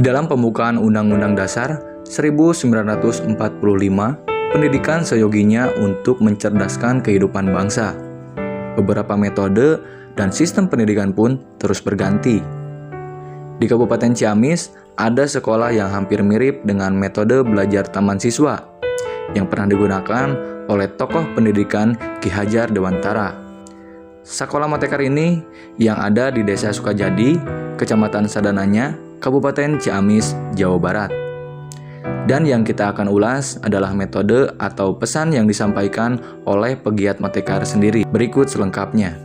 dalam pembukaan Undang-Undang Dasar 1945, pendidikan seyoginya untuk mencerdaskan kehidupan bangsa. Beberapa metode dan sistem pendidikan pun terus berganti. Di Kabupaten Ciamis, ada sekolah yang hampir mirip dengan metode belajar taman siswa yang pernah digunakan oleh tokoh pendidikan Ki Hajar Dewantara. Sekolah Moteker ini yang ada di Desa Sukajadi, Kecamatan Sadananya, Kabupaten Ciamis, Jawa Barat. Dan yang kita akan ulas adalah metode atau pesan yang disampaikan oleh pegiat Moteker sendiri. Berikut selengkapnya.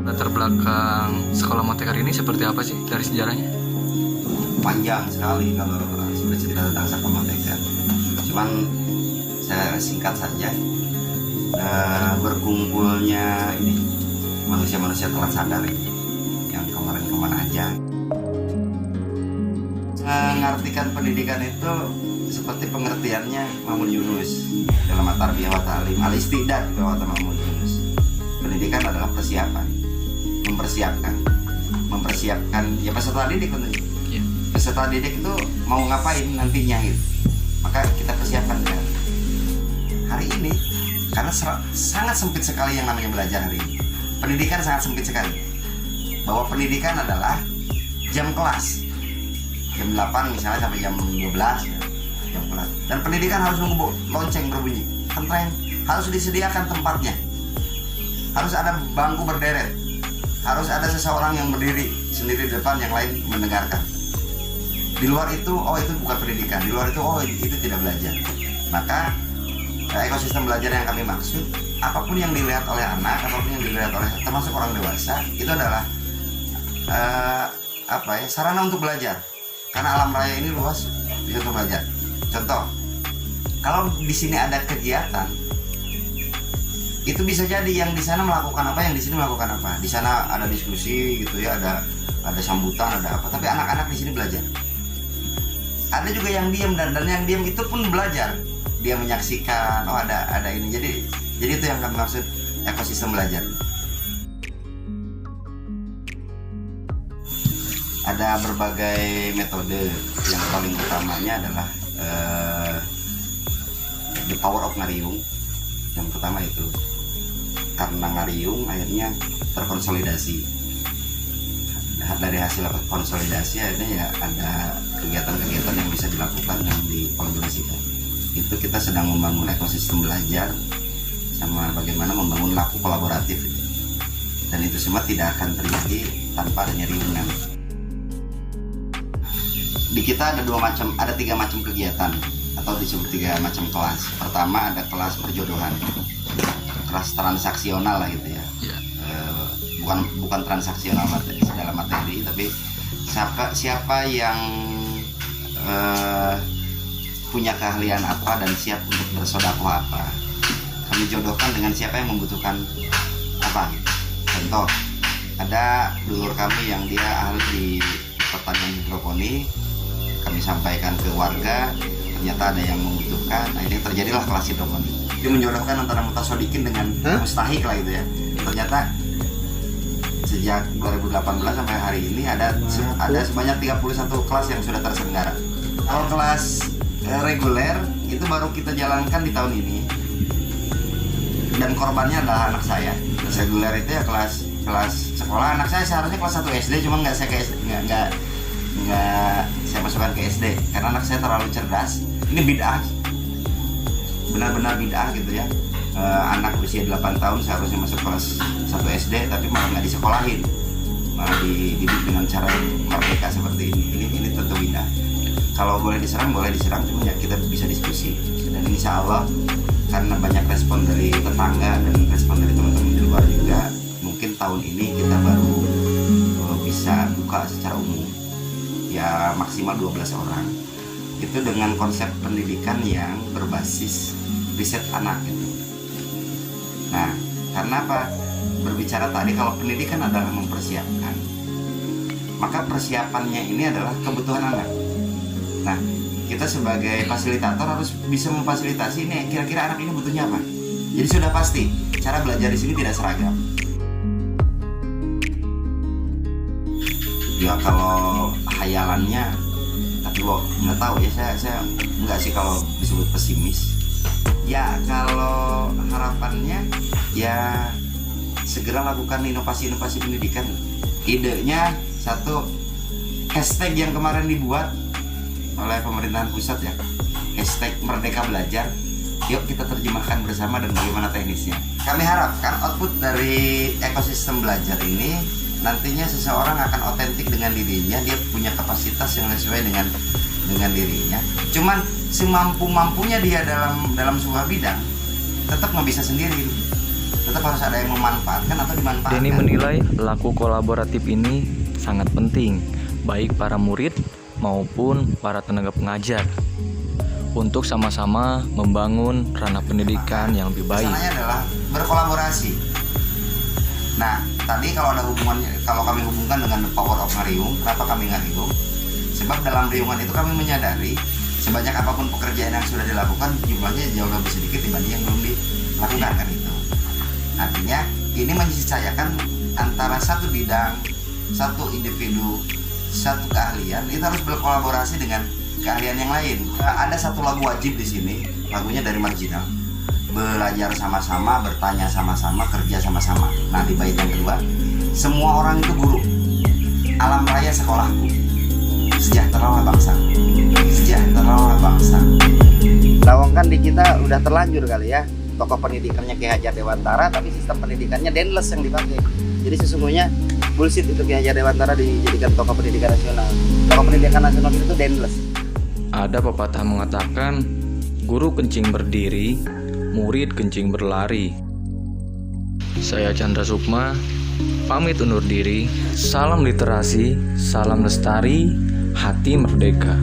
Latar belakang sekolah Moteker ini seperti apa sih dari sejarahnya? Panjang sekali kalau sudah cerita tentang sekolah Moteker. Cuman saya singkat saja. Berkumpulnya ini manusia-manusia telah sadar yang kemarin aja. Mengartikan pendidikan itu seperti pengertiannya Mamun Yunus dalam At-Tarbiyah wa Ta'lim, al-isti'dad bahwa Mamun Yunus. Pendidikan adalah persiapan, mempersiapkan ya peserta didik tentunya. Peserta didik itu mau ngapain nantinya gitu. Maka kita persiapkan kan. Hari ini karena sangat sempit sekali yang namanya belajar hari ini. Pendidikan sangat sempit sekali. Bahwa pendidikan adalah jam kelas jam 8 misalnya sampai jam 12 ya, jam kelas. Dan pendidikan harus nunggu lonceng berbunyi, tentreng, harus disediakan tempatnya, harus ada bangku berderet, harus ada seseorang yang berdiri sendiri di depan, yang lain mendengarkan. Di luar itu, oh itu bukan pendidikan. Di luar itu, oh itu tidak belajar. Maka ekosistem belajar yang kami maksud, apapun yang dilihat oleh anak, apapun yang dilihat oleh termasuk orang dewasa, itu adalah sarana untuk belajar. Karena alam raya ini luas, bisa untuk belajar. Contoh, kalau di sini ada kegiatan, itu bisa jadi yang di sana melakukan apa, yang di sini melakukan apa. Di sana ada diskusi gitu ya, ada sambutan, ada apa. Tapi anak-anak di sini belajar. Ada juga yang diam dan yang diam itu pun belajar. Dia menyaksikan, oh ada ini. Jadi itu yang kami maksud ekosistem belajar. Ada berbagai metode. Yang paling utamanya adalah the power of ngariung. Yang pertama itu karena ngariung akhirnya terkonsolidasi. Dari hasil konsolidasi akhirnya ya ada kegiatan-kegiatan yang bisa dilakukan yang dikolaborasikan. Itu kita sedang membangun ekosistem belajar sama bagaimana membangun laku kolaboratif. Dan itu semua tidak akan terjadi tanpa adanya riungan. Di kita ada tiga macam kegiatan atau disebut 3 macam kelas. Pertama ada kelas perjodohan, kelas transaksional lah gitu ya. Bukan transaksional dalam materi, tapi siapa yang punya keahlian apa dan siap untuk bersedekah apa, kami jodohkan dengan siapa yang membutuhkan apa. Contoh, ada dulur kami yang dia ahli di pertanian hidroponik, kami sampaikan ke warga, ternyata ada yang membutuhkan, akhirnya terjadilah kelas hidroponik. Dia menjodohkan antara mutasodikin dengan mustahik lah gitu ya. Ternyata sejak 2018 sampai hari ini ada sebanyak 31 kelas yang sudah terselenggara. Kalau kelas reguler itu baru kita jalankan di tahun ini, dan korbannya adalah anak saya. Kelas reguler itu ya kelas sekolah. Anak saya seharusnya kelas 1 SD, cuma nggak saya masukkan ke SD karena anak saya terlalu cerdas. Ini bid'ah, benar-benar bid'ah gitu ya. Anak usia 8 tahun seharusnya masuk kelas 1 SD, tapi malah nggak disekolahin, malah dididik dengan cara merdeka seperti ini. Ini tentu bid'ah. Kalau boleh diserang, cuma ya kita bisa diskusi. Dan insya Allah karena banyak respon dari tetangga dan respon dari teman-teman di luar juga, mungkin tahun ini kita baru bisa buka secara umum ya, maksimal 12 orang. Itu dengan konsep pendidikan yang berbasis riset anak gitu. Nah, karena apa? Berbicara tadi kalau pendidikan adalah mempersiapkan, maka persiapannya ini adalah kebutuhan anak. Nah, kita sebagai fasilitator harus bisa memfasilitasi ini kira-kira anak ini butuhnya apa. Jadi sudah pasti cara belajar di sini tidak seragam. Ya kalau hayalannya, tapi kok nggak tahu ya, saya nggak sih kalau disebut pesimis. Ya kalau harapannya ya segera lakukan inovasi-inovasi pendidikan. Idenya satu, hashtag yang kemarin dibuat oleh pemerintahan pusat ya, hashtag Merdeka Belajar. Yuk kita terjemahkan bersama dan bagaimana teknisnya. Kami harapkan output dari ekosistem belajar ini nantinya seseorang akan otentik dengan dirinya, dia punya kapasitas yang sesuai dengan dirinya. Cuman semampu-mampunya dia dalam sebuah bidang tetap nggak bisa sendiri. Tetap harus ada yang memanfaatkan atau dimanfaatkan. Denny menilai laku kolaboratif ini sangat penting, baik para murid maupun para tenaga pengajar, untuk sama-sama membangun ranah pendidikan yang lebih baik. Kesananya adalah berkolaborasi. Nah, tadi kalau ada hubungannya, kalau kami hubungkan dengan the power of ngariung, kenapa kami ngariung? Sebab dalam riungan itu kami menyadari sebanyak apapun pekerjaan yang sudah dilakukan, jumlahnya jauh lebih sedikit dibanding yang belum dilakukan kan itu. Artinya ini menyesuaikan antara satu bidang, satu individu, satu keahlian itu harus berkolaborasi dengan keahlian yang lain. Ada satu lagu wajib di sini, lagunya dari Marginal. Belajar sama-sama, bertanya sama-sama, kerja sama-sama. Nah di bait yang kedua, semua orang itu guru, alam raya sekolahku, sejahteralah bangsa, sejahteralah bangsa. Lawang kan di kita udah terlanjur kali ya, tokoh pendidikannya Ki Hajar Dewantara, tapi sistem pendidikannya Denles yang dipakai. Jadi sesungguhnya bullshit itu Ki Hajar Dewantara dijadikan tokoh pendidikan nasional. Tokoh pendidikan nasional itu Denles. Ada pepatah mengatakan, guru kencing berdiri, murid kencing berlari. Saya Chandra Sukma, pamit undur diri. Salam literasi, salam lestari, hati merdeka.